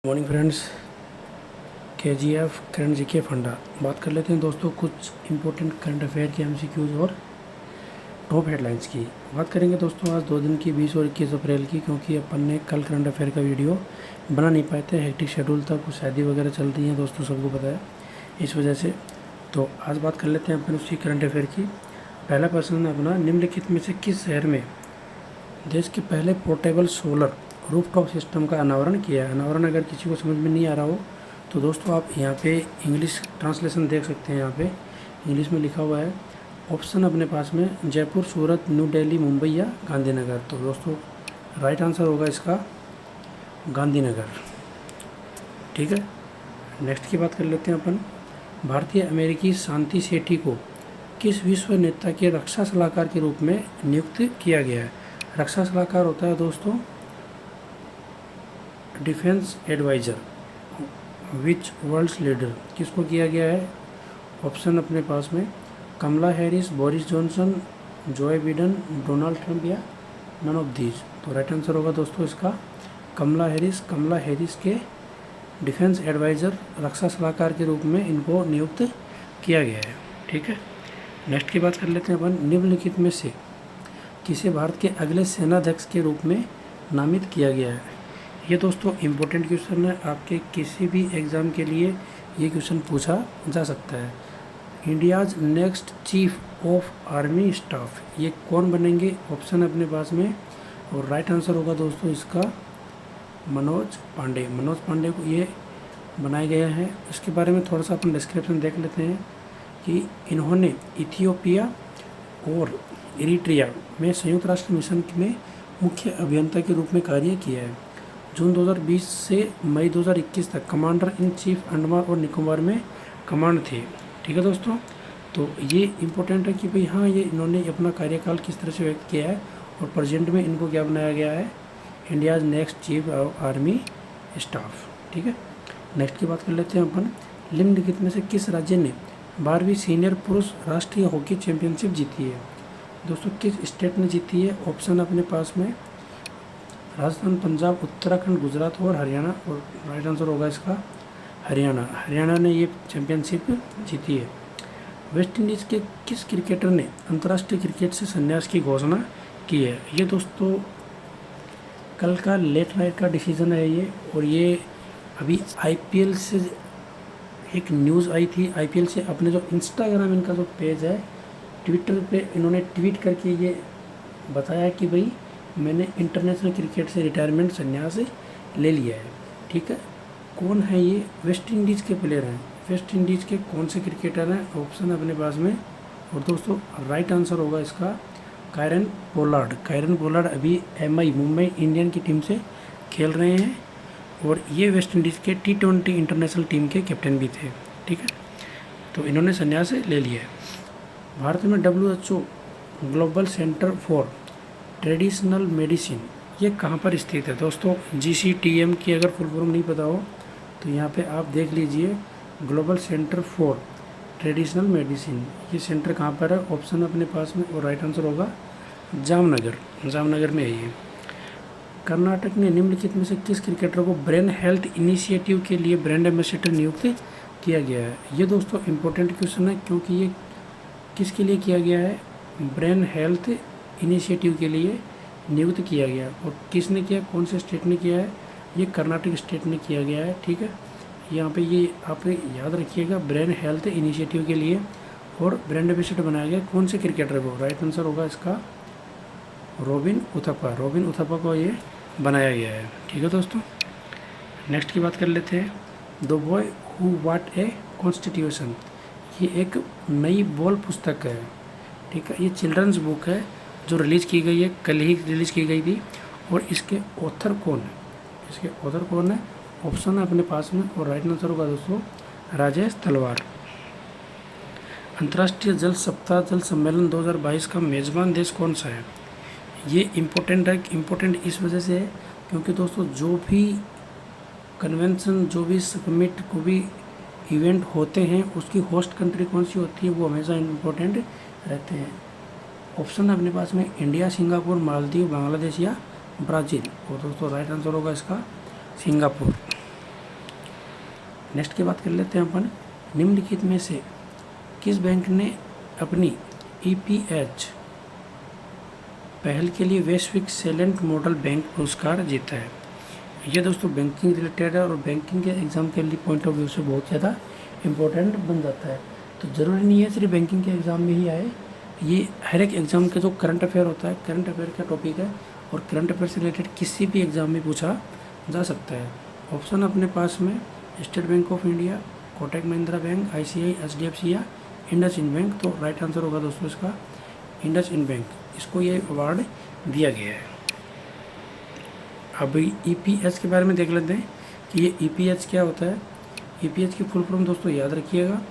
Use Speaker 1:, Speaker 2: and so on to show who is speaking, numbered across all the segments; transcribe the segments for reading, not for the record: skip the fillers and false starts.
Speaker 1: Morning friends, KGF current GK फंडा बात कर लेते हैं दोस्तों। कुछ इंपॉर्टेंट करंट अफेयर के MCQs और टॉप हेडलाइंस की बात करेंगे दोस्तों। आज 2 दिन की 20 और 21 अप्रैल की, क्योंकि अपन ने कल करंट अफेयर का वीडियो बना नहीं पाए थे। हेक्टिक शेड्यूल था, कुछ शादी वगैरह चल रही है दोस्तों, सबको पता है, इस वजह से। तो आज बात कर लेते हैं अपन उसी करंट अफेयर की। पहला प्रश्न है अपना, निम्नलिखित में से किस शहर में देश के पहले पोर्टेबल सोलर रूफटॉप सिस्टम का अनावरण किया है। अनावरण अगर किसी को समझ में नहीं आ रहा हो तो दोस्तों आप यहाँ पे इंग्लिश ट्रांसलेशन देख सकते हैं। यहाँ पे इंग्लिश में लिखा हुआ है। ऑप्शन अपने पास में जयपुर, सूरत, न्यू दिल्ली, मुंबई या गांधीनगर। तो दोस्तों राइट आंसर होगा इसका गांधीनगर। ठीक है, नेक्स्ट की बात कर लेते हैं अपन। भारतीय अमेरिकी शांति सेठी को किस विश्व नेता के रक्षा सलाहकार के रूप में नियुक्त किया गया है। रक्षा सलाहकार होता है दोस्तों डिफेंस एडवाइज़र। विच वर्ल्ड्स लीडर किसको किया गया है। ऑप्शन अपने पास में कमला हैरिस, बोरिस जॉनसन, जोए बिडेन, डोनाल्ड ट्रंप या नन ऑफ दीज। तो राइट आंसर होगा दोस्तों इसका कमला हैरिस। कमला हैरिस के डिफेंस एडवाइज़र, रक्षा सलाहकार के रूप में इनको नियुक्त किया गया है। ठीक है, नेक्स्ट की बात कर लेते हैं अपन। निम्नलिखित में से किसे भारत के अगले सेनाध्यक्ष के रूप में नामित किया गया है। ये दोस्तों इम्पोर्टेंट क्वेश्चन है, आपके किसी भी एग्ज़ाम के लिए ये क्वेश्चन पूछा जा सकता है। India's next chief of army staff, ये कौन बनेंगे। ऑप्शन अपने पास में, और राइट आंसर होगा दोस्तों इसका मनोज पांडे। मनोज पांडे को ये बनाए गए हैं। इसके बारे में थोड़ा सा अपन डिस्क्रिप्शन देख लेते हैं कि इन्होंने इथियोपिया और इरिट्रिया में संयुक्त राष्ट्र मिशन में मुख्य अभियंता के रूप में कार्य किया है। जून 2020 से मई 2021 तक कमांडर इन चीफ अंडमान और निकोबार में कमांड थे। ठीक है दोस्तों, तो ये इम्पोर्टेंट है कि भाई हाँ, ये इन्होंने अपना कार्यकाल किस तरह से व्यक्त किया है और प्रेजेंट में इनको क्या बनाया गया है, India's next chief army staff. ठीक है, नेक्स्ट की बात कर लेते हैं अपन। निम्नलिखित में से किस राज्य ने 12वीं सीनियर पुरुष राष्ट्रीय हॉकी चैंपियनशिप जीती है। दोस्तों किस स्टेट ने जीती है। ऑप्शन अपने पास में राजस्थान, पंजाब, उत्तराखंड, गुजरात और हरियाणा, और राइट आंसर होगा इसका हरियाणा। हरियाणा ने ये चैंपियनशिप जीती है। वेस्ट इंडीज़ के किस क्रिकेटर ने अंतर्राष्ट्रीय क्रिकेट से संन्यास की घोषणा की है। ये दोस्तों कल का लेट नाइट का डिसीजन है ये, और ये अभी IPL से एक न्यूज़ आई थी। IPL से अपने जो इंस्टाग्राम इनका जो पेज है, ट्विटर पे इन्होंने ट्वीट करके ये बताया कि भाई मैंने इंटरनेशनल क्रिकेट से रिटायरमेंट संन्यास ले लिया है। ठीक है, कौन है ये। वेस्ट इंडीज़ के प्लेयर हैं। वेस्ट इंडीज़ के कौन से क्रिकेटर हैं। ऑप्शन अपने पास में, और दोस्तों राइट आंसर होगा इसका कायरन पोलार्ड। कायरन पोलार्ड अभी MI मुंबई इंडियन की टीम से खेल रहे हैं, और ये वेस्ट इंडीज़ के T20 इंटरनेशनल टीम के कैप्टन भी थे। ठीक है, तो इन्होंने संन्यास ले लिया है। भारत में WHO global centre for traditional medicine ये कहाँ पर स्थित है। दोस्तों GCTM की अगर फुल फॉर्म नहीं पता हो तो यहाँ पे आप देख लीजिए, global centre for traditional medicine. ये सेंटर कहाँ पर है। ऑप्शन अपने पास में, और राइट आंसर होगा जामनगर। जामनगर में है ये। कर्नाटक ने निम्नलिखित में से किस क्रिकेटर को ब्रेन हेल्थ इनिशिएटिव के लिए ब्रांड एम्बेसडर नियुक्त किया गया है। ये दोस्तों इम्पोर्टेंट क्वेश्चन है, क्योंकि ये किसके लिए किया गया है, ब्रेन हेल्थ इनिशिएटिव के लिए नियुक्त किया गया। और किसने किया, कौन से स्टेट ने किया है, ये कर्नाटक स्टेट ने किया गया है। ठीक है, यहाँ पे ये आप याद रखिएगा, ब्रेन हेल्थ इनिशिएटिव के लिए और ब्रांड एम्बेसडर बनाया गया कौन से क्रिकेटर को। राइट आंसर होगा इसका रॉबिन उथप्पा। रॉबिन उथप्पा को ये बनाया गया है। ठीक है दोस्तों, नेक्स्ट की बात कर लेते हैं। The boy who watt a constitution, ये एक नई बोल पुस्तक है। ठीक है, ये चिल्ड्रंस बुक है जो रिलीज़ की गई है, कल ही रिलीज़ की गई थी। और इसके ऑथर कौन है, इसके ऑथर कौन है। ऑप्शन है अपने पास में, और राइट आंसर होगा दोस्तों राजेश तलवार। अंतर्राष्ट्रीय जल सप्ताह जल सम्मेलन 2022 का मेज़बान देश कौन सा है। ये इम्पोर्टेंट है। इम्पोर्टेंट इस वजह से है क्योंकि दोस्तों जो भी कन्वेंशन, जो भी समिट, को भी इवेंट होते हैं, उसकी होस्ट कंट्री कौन सी होती है, वो हमेशा इम्पोर्टेंट रहते हैं। ऑप्शन है अपने पास में इंडिया, सिंगापुर, मालदीव, बांग्लादेश या ब्राज़ील। और दोस्तों राइट आंसर होगा इसका सिंगापुर। नेक्स्ट की बात कर लेते हैं अपन, निम्नलिखित में से किस बैंक ने अपनी EPH पहल के लिए वैश्विक सेलेंट मॉडल बैंक पुरस्कार जीता है। ये दोस्तों बैंकिंग रिलेटेड है और बैंकिंग के एग्ज़ाम के लिए पॉइंट ऑफ व्यू से बहुत ज़्यादा इम्पोर्टेंट बन जाता है। तो ज़रूरी नहीं है सिर्फ बैंकिंग के एग्ज़ाम में ही आए, ये हर एक एग्ज़ाम के जो करंट अफेयर होता है, करंट अफेयर का टॉपिक है और करंट अफेयर से रिलेटेड किसी भी एग्ज़ाम में पूछा जा सकता है। ऑप्शन अपने पास में state bank of India, Kotak Mahindra bank, ICI, HDFC या इंडसइंड बैंक। तो राइट आंसर होगा दोस्तों इसका इंडसइंड बैंक, इसको ये अवार्ड दिया गया है। अब EPH के बारे में देख लेते हैं कि ये EPH क्या होता है। EPH की फुल फॉर्म दोस्तों याद रखिएगा,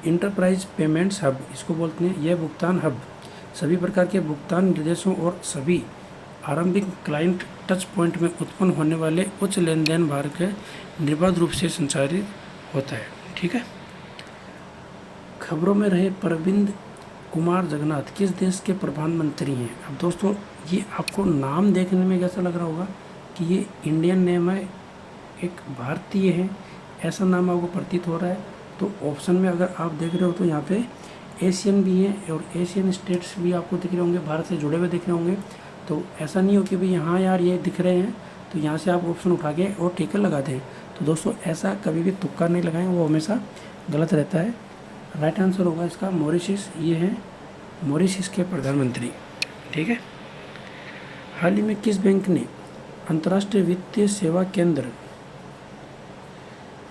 Speaker 1: इंटरप्राइज पेमेंट्स हब इसको बोलते हैं। यह भुगतान हब सभी प्रकार के भुगतान निर्देशों और सभी आरंभिक क्लाइंट टच पॉइंट में उत्पन्न होने वाले उच्च लेन देन भार के निर्बाध रूप से संचालित होता है। ठीक है। खबरों में रहे प्रविंद कुमार जगन्नाथ किस देश के प्रधानमंत्री हैं। अब दोस्तों ये आपको नाम देखने में कैसा लग रहा होगा कि ये इंडियन नेम है, एक भारतीय है, ऐसा नाम आपको प्रतीत हो रहा है। तो ऑप्शन में अगर आप देख रहे हो तो यहाँ पे एशियन भी हैं और एशियन स्टेट्स भी आपको दिख रहे होंगे, भारत से जुड़े हुए दिख रहे होंगे। तो ऐसा नहीं हो कि भाई यहाँ यार ये दिख रहे हैं तो यहाँ से आप ऑप्शन उठा के और टिकर लगा दें। तो दोस्तों ऐसा कभी भी तुक्का नहीं लगाएं, वो हमेशा गलत रहता है। राइट आंसर होगा इसका मॉरिशस, ये है मॉरिशस के प्रधानमंत्री। ठीक है। हाल ही में किस बैंक ने अंतर्राष्ट्रीय वित्तीय सेवा केंद्र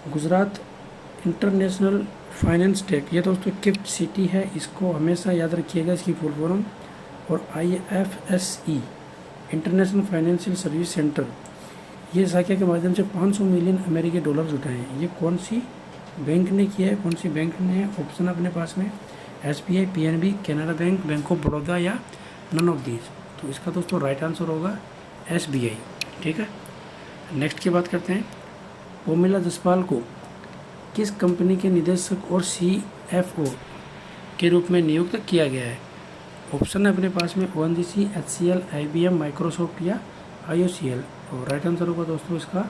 Speaker 1: गुजरात इंटरनेशनल फाइनेंस टेक, ये दोस्तों किप्ट सिटी है, इसको हमेशा याद रखिएगा इसकी फुल फॉर्म, और IFSE international financial service centre, ये शाखा के माध्यम से 500 मिलियन अमेरिकी डॉलर जुटाए हैं। ये कौन सी बैंक ने किया है, कौन सी बैंक ने है। ऑप्शन अपने पास में SBI, PNB, Canara bank, bank of Baroda या नन ऑफ दीज। तो इसका दोस्तों राइट आंसर होगा SBI। ठीक है। नेक्स्ट की बात करते हैं, पोमिला जसपाल को किस कंपनी के निदेशक और CFO के रूप में नियुक्त किया गया है। ऑप्शन है अपने पास में ONGC, HCL, IBM, माइक्रोसॉफ्ट या IOCL। और राइट आंसर होगा दोस्तों इसका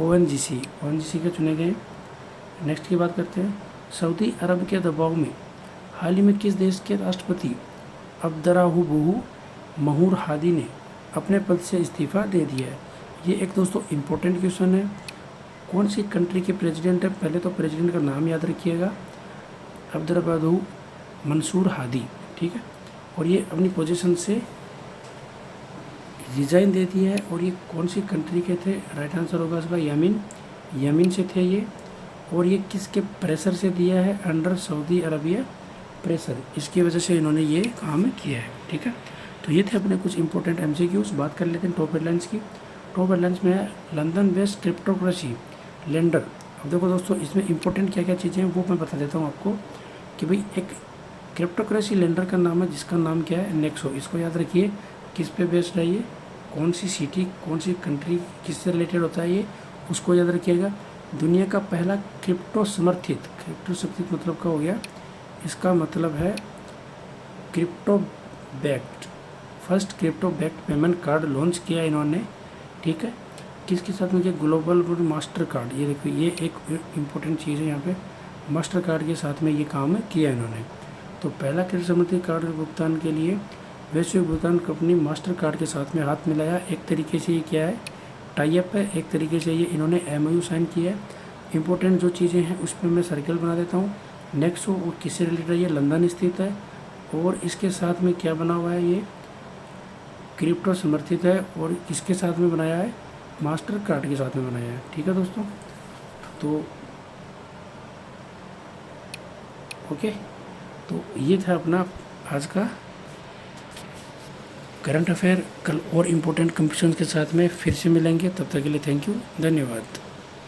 Speaker 1: ONGC के चुने गए। नेक्स्ट की बात करते हैं, सऊदी अरब के दबाव में हाल ही में किस देश के राष्ट्रपति अब्दुर्रब्बुह मंसूर हादी ने अपने पद से इस्तीफा दे दिया है। ये एक दोस्तों इम्पोर्टेंट क्वेश्चन है, कौन सी कंट्री के प्रेसिडेंट है। पहले तो प्रेसिडेंट का नाम याद रखिएगा, अब्दुर्रब्बुह मंसूर हादी। ठीक है। और ये अपनी पोजीशन से रिजाइन दे दिया है। और ये कौन सी कंट्री के थे, राइट आंसर होगा इसका यमन से थे ये। और ये किसके प्रेशर से दिया है, अंडर सऊदी अरबिया प्रेशर, इसकी वजह से इन्होंने ये काम किया है। ठीक है। तो ये थे अपने कुछ इंपॉर्टेंट MCQs। बात कर लेते हैं टॉप हेडलाइंस की। टॉप हेडलाइंस में है लंदन बेस्ड क्रिप्टोकरेंसी लेंडर। अब देखो दोस्तों इसमें इंपॉर्टेंट क्या क्या चीज़ें हैं वो मैं बता देता हूँ आपको कि भाई एक क्रिप्टोकरेंसी लेंडर का नाम है जिसका नाम क्या है, नेक्सो। इसको याद रखिए, किस पे बेस्ड है ये, कौन सी सिटी, कौन सी कंट्री, किससे रिलेटेड होता है ये, उसको याद रखिएगा। दुनिया का पहला क्रिप्टो समर्थित मतलब क्या हो गया, इसका मतलब है crypto backed, first crypto backed payment card launch किया इन्होंने। ठीक है। किसके साथ में, ग्लोबल मास्टर कार्ड, ये देखो ये एक इम्पोर्टेंट चीज़ है यहाँ पे, मास्टर कार्ड के साथ में ये काम किया इन्होंने। तो पहला क्रिप्टो समर्थित कार्ड भुगतान के लिए वैश्विक भुगतान कंपनी मास्टर कार्ड के साथ में हाथ मिलाया। एक तरीके से ये क्या है, टाई अप है, एक तरीके से ये इन्होंने MOU साइन किया है। इंपॉर्टेंट जो चीज़ें हैं उस पर मैं सर्कल बना देता हूँ। नेक्स्ट और किससे रिलेटेड है, ये लंदन स्थित है और इसके साथ में क्या बना हुआ है, ये क्रिप्टो समर्थित है और किसके साथ में बनाया है, मास्टर कार्ड के साथ में बनाया है। ठीक है दोस्तों। तो ओके, तो ये था अपना आज का करंट अफेयर। कल और इम्पोर्टेंट कंपटीशन के साथ में फिर से मिलेंगे, तब तक के लिए थैंक यू, धन्यवाद।